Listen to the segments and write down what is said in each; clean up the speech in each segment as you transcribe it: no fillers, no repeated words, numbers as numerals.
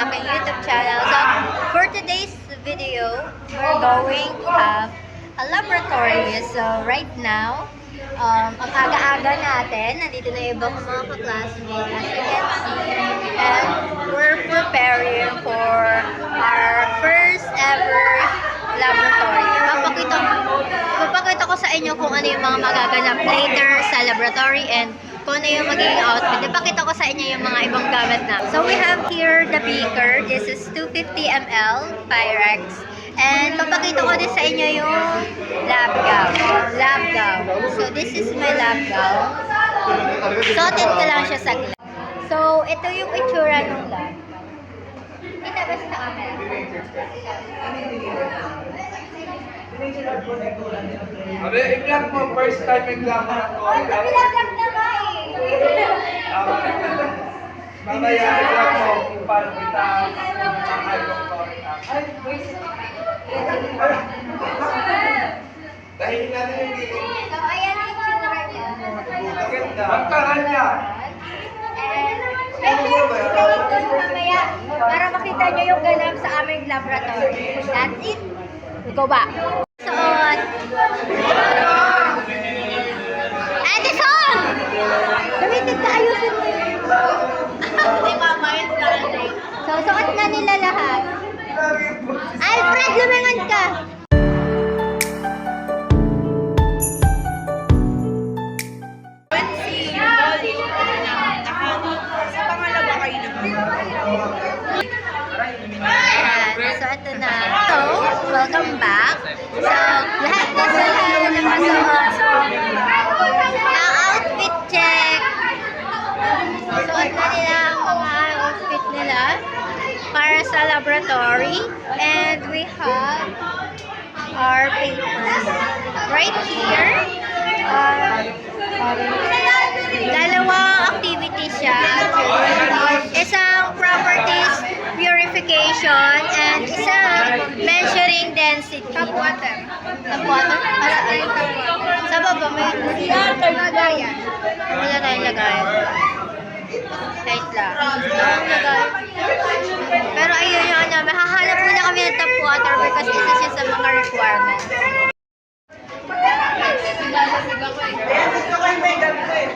aking YouTube channel. So, for today's video, we're going to have a laboratory. So, right now, ang aga-aga natin, nandito na yung ibang mga ka-classmates, as you can see. And we're preparing for our first ever laboratory. Papakita ko sa inyo kung ano yung mga magaganap later sa laboratory and kung ano yung magiging outfit. Ipakita ko sa inyo yung mga ibang gamit na. So we have here the beaker. This is 250 ml Pyrex. And papakita ko din sa inyo yung lab gown. So this is my lab gown. Suotin ko lang siya saglit. So ito yung itsura ng lab. Kita ba sa camera? Abe, i-vlog mo. First time i-vlog mo na to. Bilag na ba eh? Mamaya i-vlog mo kung paano kita makakay doktor. Dahil natin yung dito. So ayan yung itsura niya. Maganda. Magkaranya. And stay tuned mamaya para makita nyo yung ganap sa aming laboratory. That's it. Go back. Suot. Edison! Gamitin ka, ayusin mo yun. Hindi mamayad na rin. So, suot na nila lahat. Alfred, lumangan ka! So, ito na. So, welcome back. So, lahat na sila nakasuot ng outfit check. Suot na nila ang mga outfit nila para sa laboratory. And we have our papers right here. Dalawang activities siya. Isang properties purification and isang measuring density. Tap water. Tap water? Sa baba may lagayan. Wala tayong lagayan. Wait lang. Lagayan. Pero ayun yung ano, mahahanap muna kami ng tap water because isa siya sa mga requirements. Gusto ko yung may ganito eh.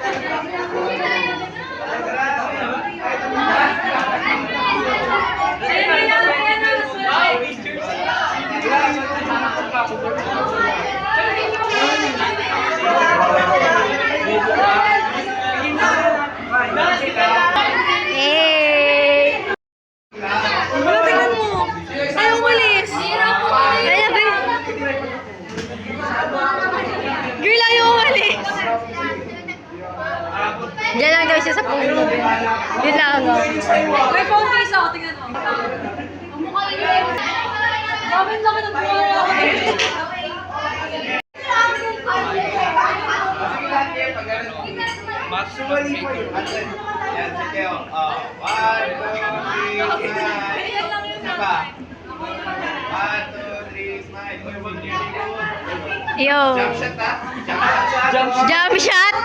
Diyan lang daw siya sa puno. Yun lang. May phone case ako, tingnan mo. Ang mukha yun. Gawin lang ng buhay. Actually po yun. Yan, sige o. 1, 2, 3, smile. Isa pa. 1, 2, 3, smile. Uy, wag niyo dito. Yo. Jump shot ha? Jump shot!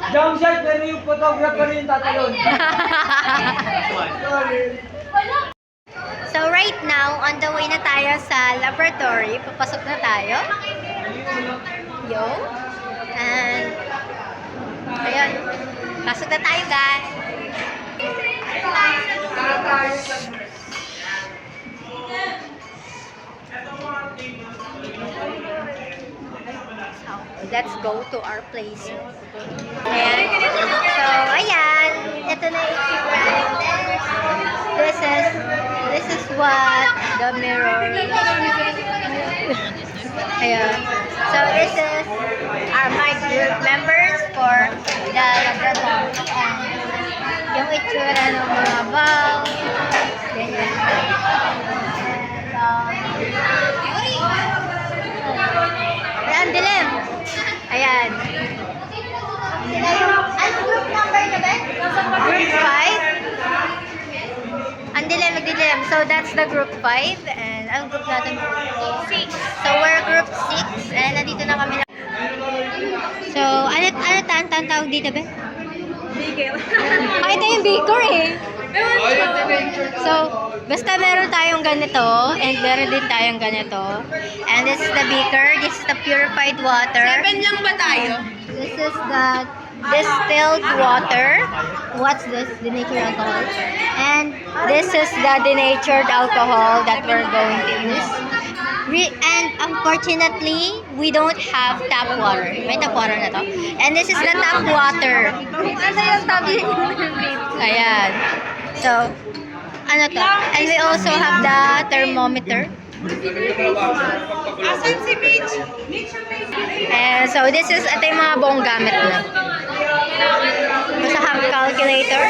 Jump shot, pero yung photographer yung tatalon. So right now, on the way na tayo sa laboratory. Papasok na tayo. Yo. And ayun. Pasok na tayo, guys. Let's go to our place. Ayan. So, ayan. Ito na yung itsura. This is what the mirror. Ayan. So, this is my group members for the laboratory. And yung itsura ng mga ball. Ganyan. Ang dilim. Ayan. Sila yung... Ano group number na ba? Group 5? Ang dilim, magdilim. So, that's the group 5. And ang group natin, 6. So, we're group 6. And nandito na kami. So, ano tawag dito ba? Bigel. Ito yung beaker eh. So, basta meron tayong ganito, and meron din tayong ganito. And this is the beaker, this is the purified water. 7 lang ba tayo? This is the distilled water. What's this? Denatured alcohol. And this is the denatured alcohol that we're going to use. And unfortunately, we don't have tap water. May tap water na to. And this is the tap water. Ano yung tabi? Ayan. So, ano to? And we also have the thermometer. Asan si Mitch? And so, this is, ito yung mga buong gamit na. Basta have calculator.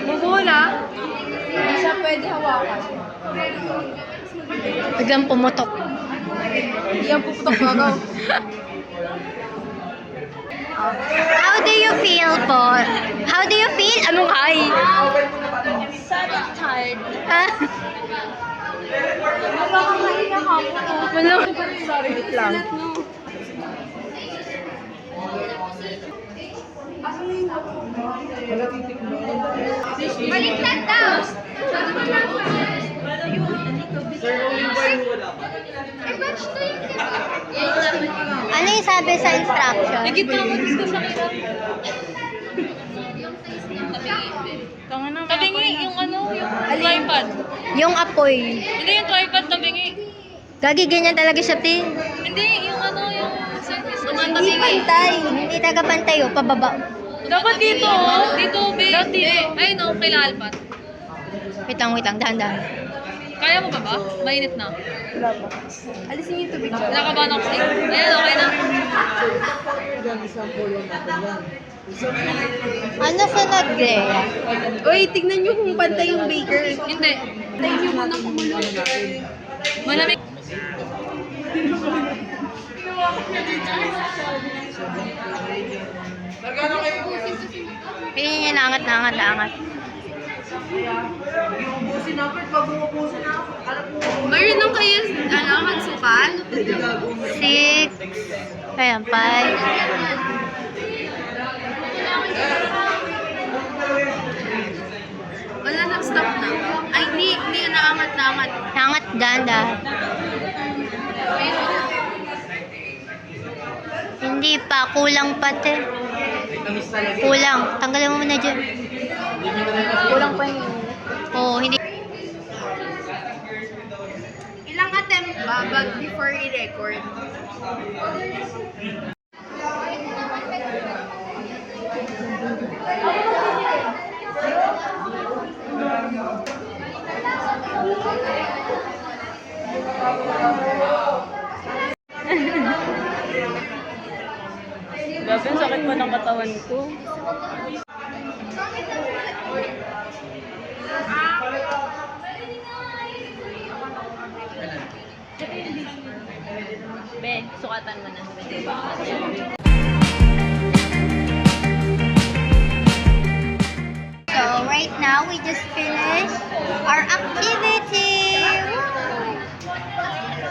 Bubuna. Hindi siya pwede hawakan. Biglang pumutok. Hindi yan puputok gagaw. How do you feel po? How do you feel? Anong hi? Satisfied. Ha? Nakakain na hapon. Wala. Sorry, wait lang. Baliktad daw! Ano yung sabi sa instruction? Nagito naman gusto sa kira. Tabingi, yung ano, yung tripod. Yung apoy. Hindi yung tripod, tabingi. Gagi, ganyan talaga siya, Tin. Hindi, yung ano, yung service naman, Hindi tabingi. pantay. Hindi taga-pantay, oh. Pababa. Dapat dito, oh. Dito, be. Ayun, oh, kay Lalpat. Wait lang, dahan-dahan. Kaya mo ba ba? Mainit na. Wala pa. Alisin yung tubig dyan. Wala ka ba ng oxy? Ayan, okay na. Ano sunod, Grea? Uy, tignan nyo kung pantay yung baker. Hindi. Tayo nyo muna kumulo. Malamig. Pinin niya naangat. Mayroon nung kayo, ano, kansukan? 6. Ayan, 5. Wala, nag-stop na. Ay, hindi yun naangat. Naangat, dahan-dahan. Hindi pa, kulang pati. Kulang. Tanggalin mo muna dyan. Kulang pa yung Oo, hindi. Ilang attempt ba before i-record? Grabe, ang sakit pa ng katawan ko. Be, sukatan mo na. So, right now, we just finished our activity.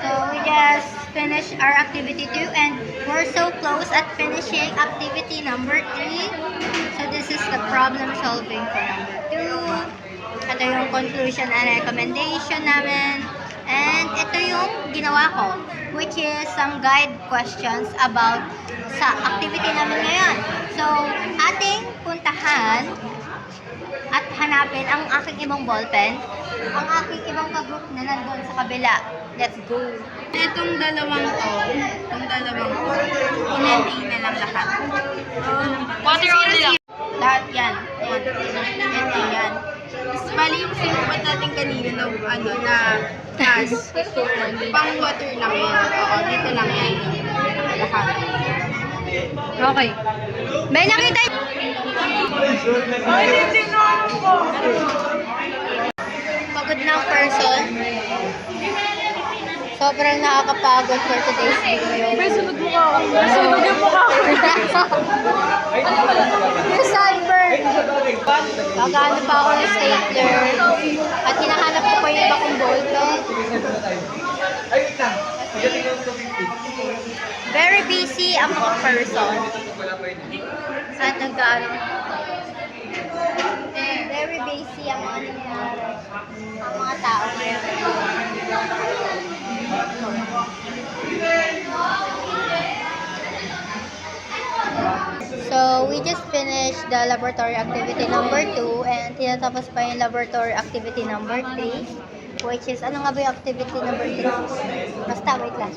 So, we just finished our activity 2 and we're so close at finishing activity number 3. So, this is the problem solving for number 2. Ito yung conclusion and recommendation namin. And ito yung ginawa ko, which is some guide questions about sa activity namin ngayon. So, ating puntahan at hanapin ang aking ibang ballpen, ang aking ibang ka-group na nandun sa kabila. Let's go! Itong dalawang inending na lang lahat. Water only lang. Lahat yan. Ending yan. Tapos bali yung sinukat natin kanina na task. Pang water lang yan. Oo, dito lang yan. Lahat. Okay. May nakita pagod na ang person. Sobrang nakakapagod for today's video. Be, sunod mo ka. Sunod yung mukha ko. Yung sunburn. Gagaano pa ako ng stapler. At hinahanap ko pa yung iba kong ballpen. Very busy ang mga person. At very busy ang mga nangyayari. Ang mga tao ngayon. So, we just finished the laboratory activity number 2 and tinatapos pa yung laboratory activity number 3, which is, ano nga ba yung activity number 3? Basta, wait lang.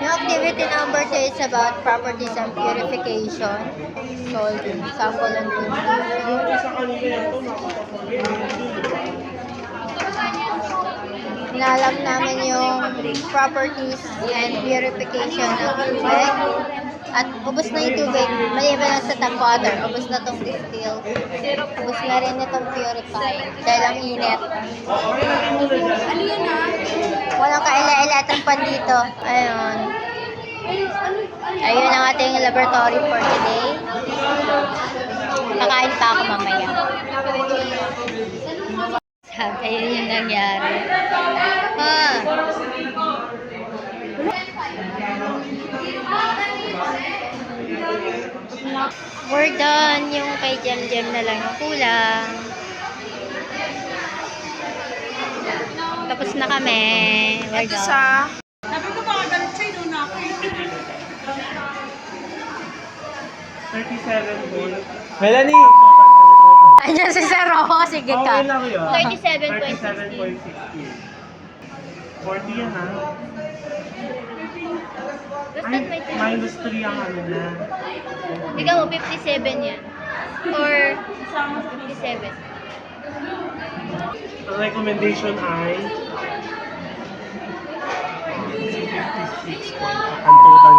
Yung activity number 2 is about properties and purification. Solve, sample and Inalam namin yung properties and purification ng tubig. At ubos na yung tubig, maliban lang sa tap water, ubos na tong distill. Ubos na rin itong purifying dahil ang init. Ano yan ah? Walang kaila-ilatang pan dito. Ayun. Ayun ang ating laboratory for today. Kakain pa ako mamaya. Ayun yung nangyari. We're done. Yung kay Jem na lang yung kulang. Tapos na kami. We're Ito done. sa... Sabi ko baka galit sa'yo, doon ako eh. 37 volts. Melanie! Andiyan si Sir Rojo. Sige ka. Okay lang yun. 37.16. 40 yan ha. Basta Ay, may minus 3 ang ano na. Ikaw, 57 yan. Or 57. Ang recommendation ay 56. Kantutan.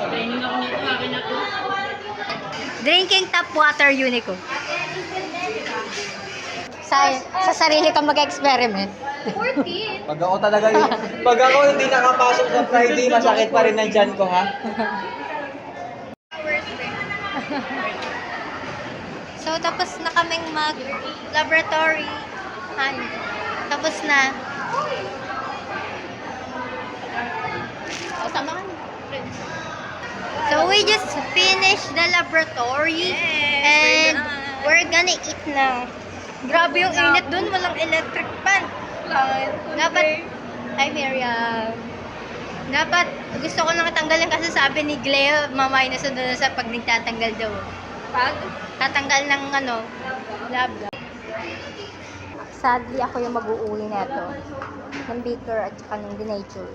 Training ako nito, akin ako. Drinking tap water Unico. Sa sarili ka mag-experiment. 14. Pag ako talaga pag ako hindi nakapasok sa Friday, masakit pa rin ang tiyan ko, ha? So, tapos na kaming mag-laboratory. Tapos na. Kasama ka na. So, we just finished the laboratory. And we're gonna eat now. Grabe yung init dun. Walang electric fan. Dapat, hi Miriam. Dapat, gusto ko lang tanggalin kasi sabi ni Gleo, maminus na doon sa pag nagtatanggal daw. Pag? Tatanggal ng lab. Sadly, ako yung mag-uuli neto. Ng beaker at saka ng denature.